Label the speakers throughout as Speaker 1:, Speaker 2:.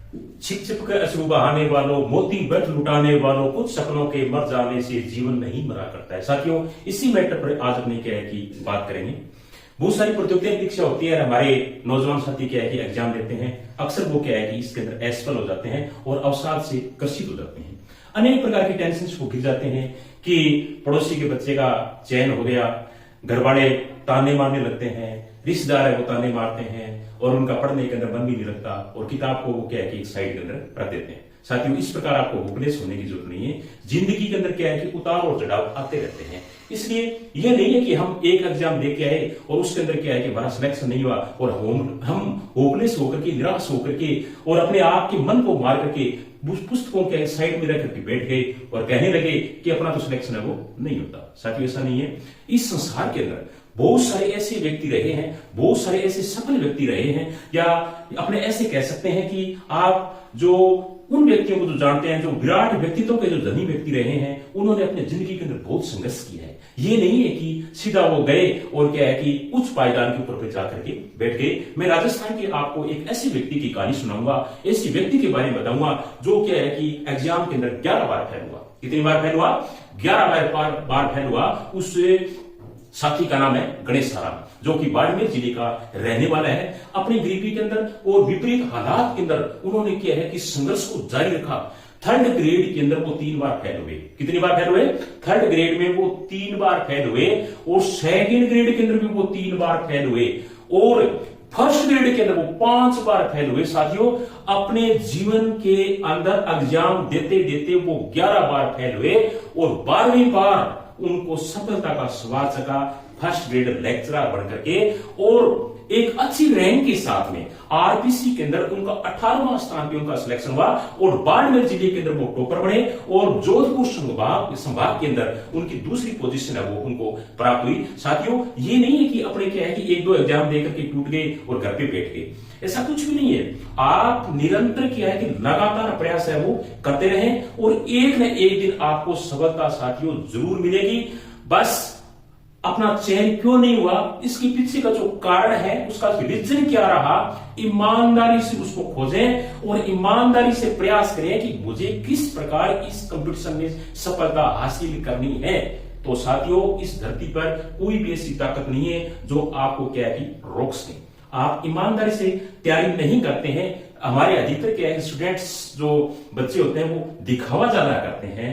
Speaker 1: छिप छिप कर अश्रु बहाने वालों, मोती व्रत लुटाने वालों, कुछ सपनों के मर जाने से जीवन नहीं मरा करता है। साथियों, इसी मैटर पर आज अपने क्या है कि बात करेंगे। बहुत सारी प्रतियोगिताएं परीक्षा होती है, हमारे नौजवान साथी क्या है कि एग्जाम देते हैं, अक्सर वो क्या है कि इसके अंदर असफल हो जाते हैं और अवसाद से ग्रसित हो जाते हैं। अनेक प्रकार की टेंशन को गिर जाते हैं कि पड़ोसी के बच्चे का चयन हो गया, घर वाले ताने मारने लगते हैं, रिश्तेदार है वो ताने मारते हैं और उनका पढ़ने के अंदर मन भी नहीं लगता और किताब को वो क्या है कि एक साइड के अंदर रख देते हैं। साथियों, इस प्रकार आपको होपलेस होने की जरूरत नहीं है। जिंदगी के अंदर क्या है कि उतार और चढ़ाव आते रहते हैं। इसलिए यह नहीं है कि हम एक एग्जाम दे के आए और उसके अंदर क्या है कि हमारा सिलेक्शन नहीं हुआ और हम होपलेस होकर के, निराश होकर के और अपने आप के मन को मार करके पुस्तकों के साइड में रख करके बैठ गए और कहने लगे कि अपना तो सिलेक्शन है वो नहीं होता। साथियों, ऐसा नहीं है। इस संसार के अंदर बहुत सारे ऐसे व्यक्ति रहे हैं, बहुत सारे ऐसे सफल व्यक्ति रहे हैं, या अपने ऐसे कह सकते हैं कि आप जो उन व्यक्तियों को जो जानते हैं, जो विराट व्यक्तित्व के जो धनी व्यक्ति रहे हैं, उन्होंने अपने जिंदगी के अंदर बहुत संघर्ष किया है। ये नहीं है कि सीधा वो गए और क्या है कि उच्च पायदान के ऊपर जाकर के बैठ गए। मैं राजस्थान के आपको एक ऐसे व्यक्ति की कहानी सुनाऊंगा, ऐसी व्यक्ति के बारे में बताऊंगा जो क्या है कि एग्जाम के अंदर 11 बार फेल हुआ। कितनी बार फेल हुआ? 11 बार फेल हुआ। उस साथी का नाम है गणेश साराम, जो कि बाड़मेर जिले का रहने वाला है। अपनी गरीबी के अंदर और विपरीत हालात के अंदर उन्होंने क्या है कि संघर्ष को जारी रखा। 3rd ग्रेड के अंदर वो 3 बार फेल हुए। कितनी बार फेल हुए? 3rd ग्रेड में वो 3 बार फेल हुए और 2nd ग्रेड के अंदर भी वो 3 बार फेल हुए और 1st ग्रेड के अंदर वो 5 बार फेल हुए। साथियों, अपने जीवन के अंदर एग्जाम देते देते वो 11 बार फेल हुए और 12वीं बार उनको सफलता का स्वाद सका, 1st ग्रेड लेक्चरर बनकर के और एक अच्छी रैंक के साथ में आरपीसी के अंदर उनका 18वां स्थान पे उनका सिलेक्शन हुआ और बाड़मेर जिले के अंदर वो टॉपर बने और जोधपुर संभाग के अंदर उनकी दूसरी पोजीशन है वो उनको प्राप्त हुई। साथियों, ये नहीं है कि अपने क्या है कि 1-2 एग्जाम देकर के टूट गए और घर पे बैठ गए, ऐसा कुछ भी नहीं है। आप निरंतर क्या है कि लगातार प्रयास है वो करते रहें और एक न एक दिन आपको सफलता साथियों जरूर मिलेगी। बस अपना चयन क्यों नहीं हुआ, इसके पीछे का जो कारण है, उसका रीजन क्या रहा, ईमानदारी से उसको खोजें और ईमानदारी से प्रयास करें कि मुझे किस प्रकार इस कंपटीशन में सफलता हासिल करनी है। तो साथियों, इस धरती पर कोई भी ऐसी ताकत नहीं है जो आपको क्या है कि रोक सके। आप ईमानदारी से तैयारी नहीं करते हैं। हमारे अधिकतर क्या है स्टूडेंट्स जो बच्चे होते हैं वो दिखावा ज्यादा करते हैं,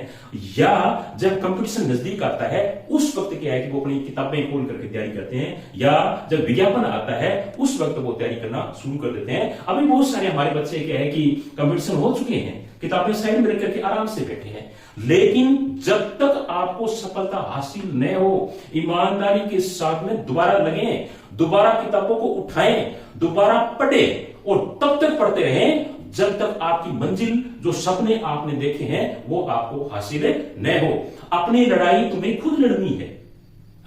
Speaker 1: या जब कंपटीशन नजदीक आता है उस वक्त क्या है कि वो अपनी किताबें खोल करके तैयारी करते हैं, या जब विज्ञापन आता है उस वक्त वो तैयारी करना शुरू कर देते हैं। अभी बहुत सारे हमारे बच्चे क्या है कि कंपटीशन हो चुके हैं, किताबें साइड में रख करके आराम से बैठे हैं, लेकिन जब तक आपको सफलता हासिल न हो, ईमानदारी के साथ में दोबारा लगें, दोबारा किताबों को उठाएं, दोबारा पढ़ें और तब तक पढ़ते रहें जब तक आपकी मंजिल, जो सपने आपने देखे हैं, वो आपको हासिल न हो। अपनी लड़ाई तुम्हें खुद लड़नी है,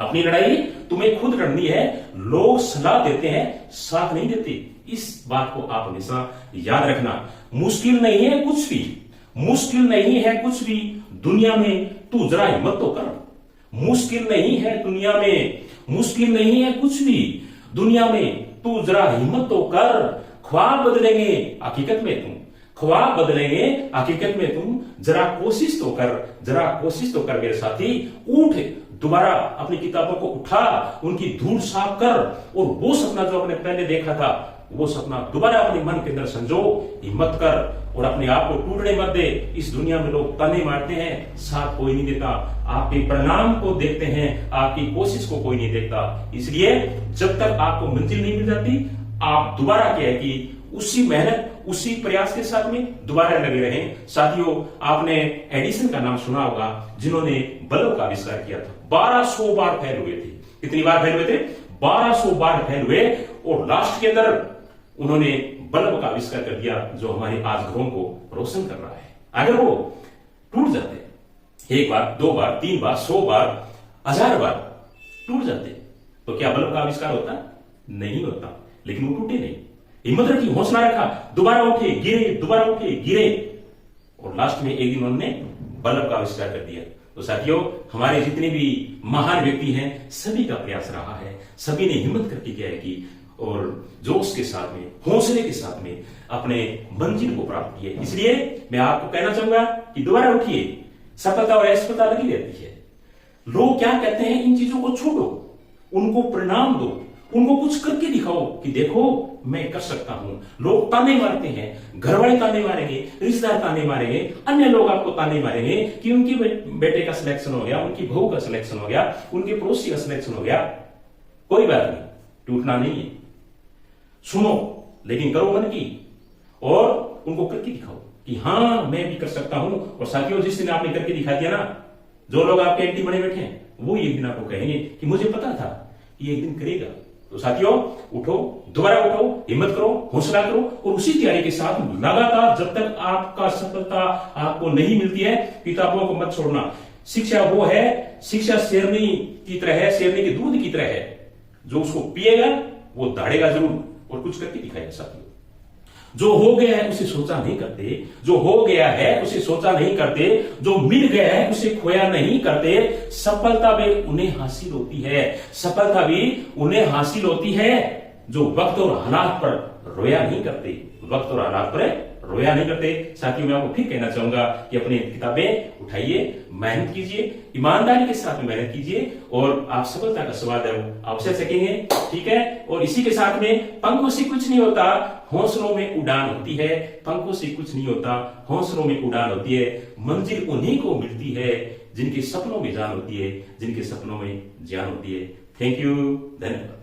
Speaker 1: अपनी लड़ाई तुम्हें खुद लड़नी है। लोग सलाह देते हैं, साथ नहीं देते। इस बात को आप हमेशा याद रखना। मुश्किल नहीं है कुछ भी, मुश्किल नहीं है कुछ भी दुनिया में, तू जरा हिम्मत तो कर। मुश्किल नहीं है दुनिया में, मुश्किल नहीं है कुछ भी दुनिया में, तू जरा हिम्मत तो कर। ख्वाब बदलेंगे हकीकत में तुम, ख्वाब बदलेंगे हकीकत में तुम, जरा कोशिश तो कर, जरा कोशिश तो कर मेरे साथी। उठ, दोबारा अपनी किताबों को उठा, उनकी धूल साफ कर और वो सपना जो आपने पहले देखा था, वो सपना दोबारा अपने मन के अंदर संजो। हिम्मत कर और अपने आप को टूटने मत दे। इस दुनिया में लोग ताने मारते हैं, साथ कोई नहीं देता। आपके परिणाम को देखते हैं, आपकी कोशिश को कोई नहीं देखता। इसलिए जब तक आपको मंजिल नहीं मिल जाती, आप दोबारा क्या है कि उसी मेहनत, उसी प्रयास के साथ में दोबारा लगे रहें। साथियों, आपने एडिसन का नाम सुना होगा, जिन्होंने बल्ब का आविष्कार किया था। 1200 बार फेल हुए थे। कितनी बार फेल हुए थे? 1200 बार फेल हुए और लास्ट के अंदर उन्होंने बल्ब का आविष्कार कर दिया, जो हमारे आज घरों को रोशन कर रहा है। अगर वो टूट जाते 1 बार, 2 बार, 3 बार, 100 बार, 1000 बार टूट जाते, तो क्या बल्ब का आविष्कार होता? नहीं होता। लेकिन वो टूटे नहीं, हिम्मत रखी, हौसला रखा, दोबारा उठे, गिरे, दोबारा उठे, गिरे और लास्ट में एक दिन उन्होंने बल्ब का आविष्कार कर दिया। तो साथियों, हमारे जितने भी महान व्यक्ति हैं, सभी का प्रयास रहा है, सभी ने हिम्मत करके क्या है कि और जोश के साथ में, हौसले के साथ में अपने मंजिल को प्राप्त किए। इसलिए मैं आपको कहना चाहूंगा कि दोबारा उठिए, सफलता और असफलता लगी रहती है। लोग क्या कहते हैं, इन चीजों को छोड़ो, उनको परिणाम दो, उनको कुछ करके दिखाओ कि देखो मैं कर सकता हूं। लोग ताने मारते हैं, घर वाले ताने मारेंगे, रिश्तेदार ताने मारेंगे, अन्य लोग आपको ताने मारेंगे कि उनके बेटे का सिलेक्शन हो गया, उनकी बहू का सिलेक्शन हो गया, उनके पड़ोसी का सिलेक्शन हो गया। कोई बात नहीं, टूटना नहीं है। सुनो लेकिन करो मन की, और उनको करके दिखाओ कि हां मैं भी कर सकता हूं। और साथियों, जिस दिन आपने करके दिखा दिया ना, जो लोग आपके एंटी बने बैठे हैं वो एक दिन आपको कहेंगे कि मुझे पता था ये एक दिन करेगा। तो साथियों, उठो, दोबारा उठो, हिम्मत करो, हौसला करो, और उसी तैयारी के साथ लगातार जब तक आपका सफलता आपको नहीं मिलती है, किताबों को मत छोड़ना। शिक्षा वो है, शिक्षा शेरनी की तरह है, शेरनी के दूध की तरह है। जो उसको पिएगा वो दाड़ेगा जरूर और कुछ करके दिखाएगा। साथियों, जो हो गया है उसे सोचा नहीं करते, जो हो गया है उसे सोचा नहीं करते, जो मिल गया है उसे खोया नहीं करते। सफलता भी उन्हें हासिल होती है, सफलता भी उन्हें हासिल होती है जो वक्त और हालात पर रोया नहीं करते, वक्त और हालात पर रोया नहीं करते। साथियों, मैं आपको फिर कहना चाहूंगा कि अपनी किताबें उठाइए, मेहनत कीजिए, ईमानदारी के साथ में मेहनत कीजिए, और आप सफलता का स्वाद है वो अवश्य सकेंगे। ठीक है, और इसी के साथ में पंखों से कुछ नहीं होता, हौसलों में उड़ान होती है। पंखों से कुछ नहीं होता, हौसलों में उड़ान होती है। मंजिल उन्हीं को मिलती है जिनके सपनों में जान होती है, जिनके सपनों में जान होती है। थैंक यू, धन्यवाद।